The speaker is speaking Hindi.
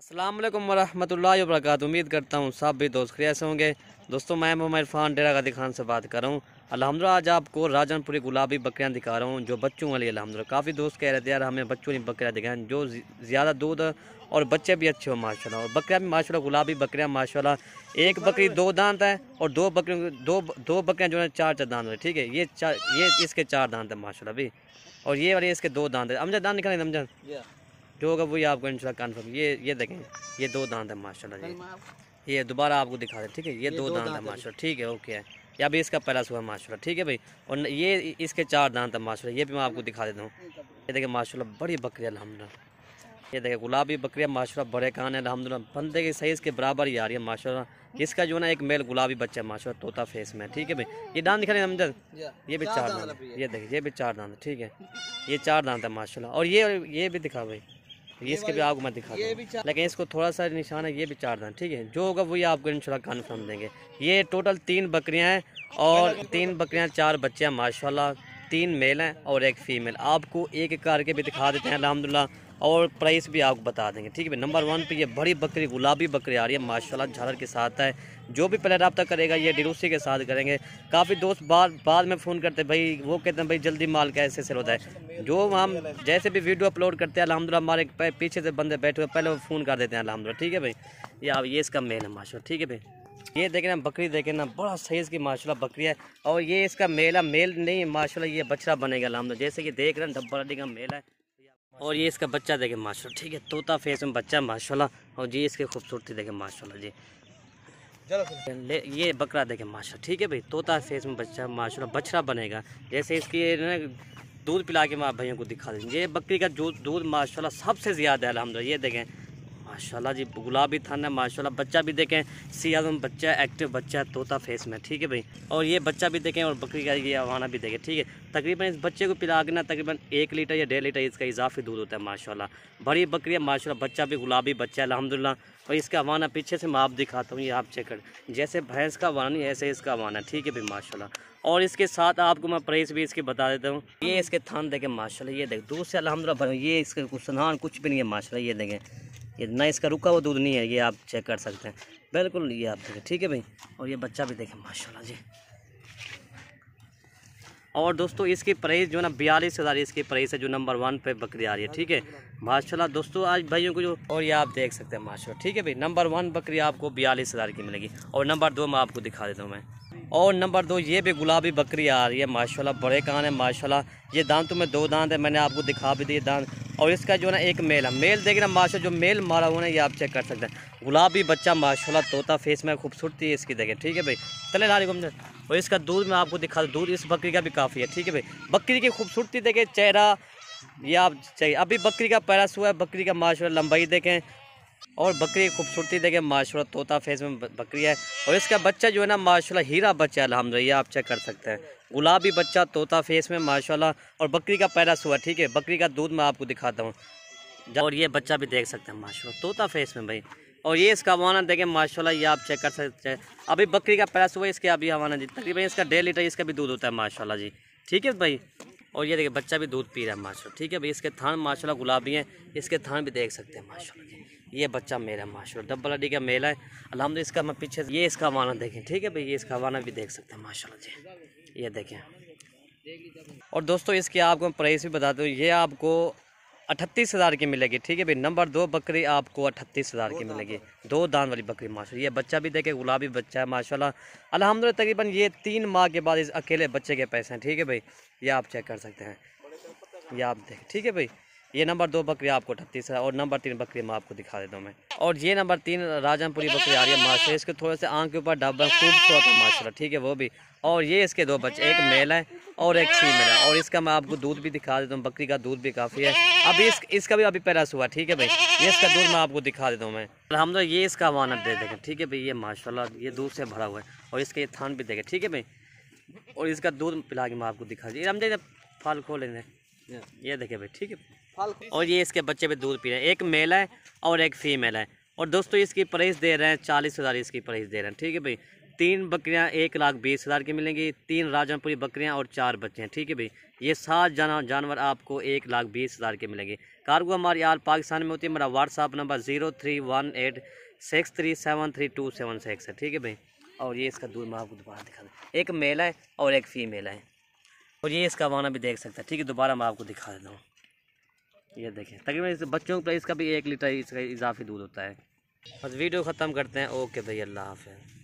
अस्सलाम वालेकुम वरहमतुल्लाहि वबरकातुहू। उम्मीद करता हूँ सब भी दोस्त खैरियत से होंगे। दोस्तों मैं मोहम्मद इरफान डेरा गादी खान से बात कर रहा हूँ। अल्हम्दुलिल्लाह आज आपको राजनपुरी गुलाबी बकरियाँ दिखा रहा हूँ जो बच्चों वाली। अल्हम्दुलिल्लाह काफ़ी दोस्त कह रहे थे यार हमें बच्चों वाली बकरियाँ दिखाएं जो ज़्यादा दूध और बच्चे भी अच्छे हो माशाल्लाह। और बकरियाँ भी माशाल्लाह गुलाबी बकरियाँ माशाल्लाह। एक बकरी 2 दांत है और दो बकरियाँ जो है 4 दांत है। ठीक है, ये इसके 4 दांत है माशाल्लाह भी। और ये वाले इसके 2 दांत है। अमजद दांत निकालें अमजद जो होगा वही आपको इंशाल्लाह कन्फर्म। ये देखें, ये 2 दांत है माशाल्लाह जी। ये दोबारा आपको दिखा दे, ठीक है। ये 2 दांत है माशाल्लाह, ठीक है, ओके है। या भी इसका पहला सुबह माशाल्लाह, ठीक है भाई। और ये इसके 4 दांत है माशाल्लाह। ये भी मैं आपको दिखा देता हूँ। ये देखिए माशाल्लाह बड़ी बकरी अल्हम्दुलिल्लाह। ये देखिए गुलाबी बकरियाँ माशाल्लाह बड़े कान है अल्हम्दुलिल्लाह। बंदे की साइज़ के बराबर ही आ रही है माशाल्लाह। इसका जो है ना एक मेल गुलाबी बच्चा है माशाल्लाह, तोता फेस में, ठीक है भाई। ये दांत दिखा रहे हैं अमजद, ये भी 4 दांत है। ये देखिए ये भी 4 दांत है, ठीक है। ये 4 दांत है माशाल्लाह। और ये भी दिखा भाई, ये इसके भी आपको मैं दिखा दूँ, लेकिन इसको थोड़ा सा निशान है। ये भी 4 दांत, ठीक है। जो होगा वही आपको इंशाल्लाह कन्फर्म देंगे। ये टोटल 3 बकरियां हैं और 3 बकरियां 4 बच्चे हैं माशाल्लाह। 3 मेल हैं और एक फ़ीमेल। आपको एक एक करके भी दिखा देते हैं अल्हम्दुलिल्लाह और प्राइस भी आपको बता देंगे, ठीक है। नंबर 1 पे ये बड़ी बकरी गुलाबी बकरी आ रही है माशाल्लाह, झालर के साथ है। जो भी पहले रब्ता करेगा ये डिरूसी के साथ करेंगे। काफ़ी दोस्त बाद में फ़ोन करते भाई, वो कहते हैं भाई जल्दी माल कैसे सेल होता है। जो हम जैसे भी वीडियो अपलोड करते हैं अल्हम्दुलिल्लाह हमारे पीछे से बंदे बैठे हुए पहले वो फ़ोन कर देते हैं अल्हम्दुलिल्लाह, ठीक है भाई। ये इसका मेल है माशाल्लाह, ठीक है भाई। ये देखें ना बकरी, देखें ना बड़ा साइज़ की माशाल्लाह बकरी है। और ये इसका मेल है, मेल नहीं माशाल्लाह ये बछड़ा बनेगा अल्हम्दुलिल्लाह। जैसे कि देख रहे हैं डब्बा का मेल है। और ये इसका बच्चा देखें माशाल्लाह, ठीक है। तोता फेस में बच्चा माशाल्लाह। और जी इसकी खूबसूरती देखें माशाल्लाह जी। ये बकरा देखें माशाल्लाह, ठीक है भाई। तोता फेस में बच्चा माशाल्लाह, बछड़ा बनेगा। जैसे इसकी दूध पिला के आप भाइयों को दिखा देंगे। ये बकरी का दूध माशाल्लाह सबसे ज़्यादा है अल्हम्दुलिल्लाह। ये देखें माशाल्लाह जी, गुलाबी थन है माशाल्लाह। बच्चा भी देखें सियाज़म बच्चा है, एक्टिव बच्चा है तोता फेस में, ठीक है भाई। और ये बच्चा भी देखें और बकरी का ये आवाना भी देखें, ठीक है। तकरीबन इस बच्चे को पिला के ना तकरीबन 1 लीटर या 1.5 लीटर इसका इजाफी दूध होता है माशाल्लाह। बड़ी बकरी है माशाल्लाह, बच्चा भी गुलाबी बच्चा है अल्हम्दुलिल्लाह। और इसका आवाना पीछे से मैं आप दिखाता हूँ, ये आप चेक कर। जैसे भैंस का आवाना नहीं ऐसे इसका आवाना, ठीक है भाई माशाल्लाह। और इसके साथ आपको मैं प्राइस भी इसकी बता देता हूँ। ये इसके थान देखें माशाल्लाह, ये देख दूध से अल्हम्दुलिल्लाह। ये इसके कुछ भी नहीं है माशाल्लाह। ये देखें ये ना इसका रुका हुआ दूध नहीं है, ये आप चेक कर सकते हैं बिल्कुल। ये आप देखें, ठीक है भाई। और ये बच्चा भी देखें माशाल्लाह जी। और दोस्तों इसकी प्राइस जो है ना 42,000 इसकी प्राइस है, जो नंबर 1 पे बकरी आ रही है, ठीक है माशाल्लाह। दोस्तों आज भाइयों को जो, और ये आप देख सकते हैं माशाल्लाह, ठीक है भाई। नंबर 1 बकरी आपको 42,000 की मिलेगी। और नंबर 2 मैं आपको दिखा देता हूँ मैं। और नंबर 2 ये भी गुलाबी बकरी आ रही है माशाल्लाह, बड़े कान है माशाल्लाह। ये दांतों में 2 दांत है, मैंने आपको दिखा भी दिए दांत। और इसका जो है ना एक मेल है, मेल देख ना माशाल्लाह, जो मेल मारा हुआ है ये आप चेक कर सकते हैं। गुलाबी बच्चा माशाल्लाह, तोता फेस में खूबसूरती है इसकी देखें, ठीक है भाई। चले ला रही। और इसका दूध मैं आपको दिखा दूँ, दूध इस बकरी का भी काफ़ी है, ठीक है भाई। बकरी की खूबसूरती देखें, चेहरा ये आप चाहिए। अभी बकरी का पैरा हुआ है, बकरी का माशाल्लाह लंबाई देखें और बकरी की खूबसूरती देखें माशाल्लाह, तोता फेस में बकरी है। और इसका बच्चा जो है ना माशाल्लाह हीरा बच्चा है अल्हम्दुलिल्लाह, आप चेक कर सकते हैं। गुलाबी बच्चा तोता फेस में माशाल्लाह। और बकरी का पैरा हुआ, ठीक है। बकरी का दूध मैं आपको दिखाता हूँ। और ये बच्चा भी देख सकते हैं माशाल्लाह, तोता फेस में भाई। और ये इसका हवाना देखें माशाल्लाह, ये आप चेक कर सकते हैं। अभी बकरी का पैरा हुआ इसके अभी हवाना जी, तकरीबन इसका 1.5 लीटर इसका भी दूध होता है माशाल्लाह जी, ठीक है भाई। और ये देखिए बच्चा भी दूध पी रहा है माशाल्लाह, ठीक है भाई। इसके थान माशाल्लाह गुलाबी हैं, इसके थान भी देख सकते हैं माशाल्लाह जी। ये बच्चा मेल है माशाल्लाह, डबल हड्डी का मेल है अल्हम्दुलिल्लाह। इसका मैं पीछे ये इसका हवाना देखें, ठीक है भाई। ये इसका हवाना भी देख सकते हैं माशाल्लाह जी, ये देखें। और दोस्तों इसकी आपको प्राइस भी बता दूँ, ये आपको 38,000 की मिलेगी, ठीक है भाई। नंबर 2 बकरी आपको 38,000 की मिलेगी, 2 दांत वाली बकरी माशाल्लाह। ये बच्चा भी देखे गुलाबी बच्चा है माशाल्लाह अल्हम्दुलिल्लाह। तकरीबन ये 3 माह के बाद इस अकेले बच्चे के पैसे हैं, ठीक है भाई। ये आप चेक कर सकते हैं, ये आप देखें, ठीक है भाई। ये नंबर 2 बकरी आपको 38 है। और नंबर 3 बकरी मैं आपको दिखा देता हूँ मैं। और ये नंबर 3 राजनपुरी बकरी आ रही है माशाल्लाह। इसके थोड़े से आँख के ऊपर डब्बा खूबसूरत है माशाल्लाह, ठीक है वो भी। और ये इसके 2 बच्चे, एक मेल है और एक फीमेल है। और इसका मैं आपको दूध भी दिखा देता हूँ, बकरी का दूध भी काफ़ी है। अभी इसका भी अभी पैरास हुआ, ठीक है भाई। ये इसका दूध मैं आपको दिखा देता हूँ मैं अल्हम्दुलिल्लाह। ये इसका वाना दे देखें, ठीक है भाई। ये माशाल्लाह ये दूध से भरा हुआ है। और इसके ये थान भी देखें, ठीक है भाई। और इसका दूध पिला के मैं आपको दिखा दी। हम देखें फल खोल लेंगे, ये देखें भाई, ठीक है। और ये इसके बच्चे भी दूध पी रहे हैं, एक मेल है और एक फीमेल है। और दोस्तों इसकी प्राइस दे रहे हैं 40,000 इसकी प्राइस दे रहे हैं, ठीक है भाई। 3 बकरियां 1,20,000 की मिलेंगी, 3 राजनपुरी बकरियां और 4 बच्चे हैं, ठीक है भाई। ये 7 जानवर आपको 1,20,000 के मिलेंगे। कार्गो हमारी आल पाकिस्तान में होती है। मेरा व्हाट्सअप नंबर 0318637327 है, ठीक है भाई। और ये इसका दूध मैं आपको दोबारा दिखा दूँ, एक मेल है और एक फीमेल है। और ये इसका वाना भी देख सकते हैं, ठीक है। दोबारा मैं आपको दिखा देता हूँ, ये देखें। तकरीबन इस बच्चों का इसका भी 1 लीटर इसका इजाफी दूध होता है। बस वीडियो ख़त्म करते हैं। ओके भाई, अल्लाह हाफ़िज़।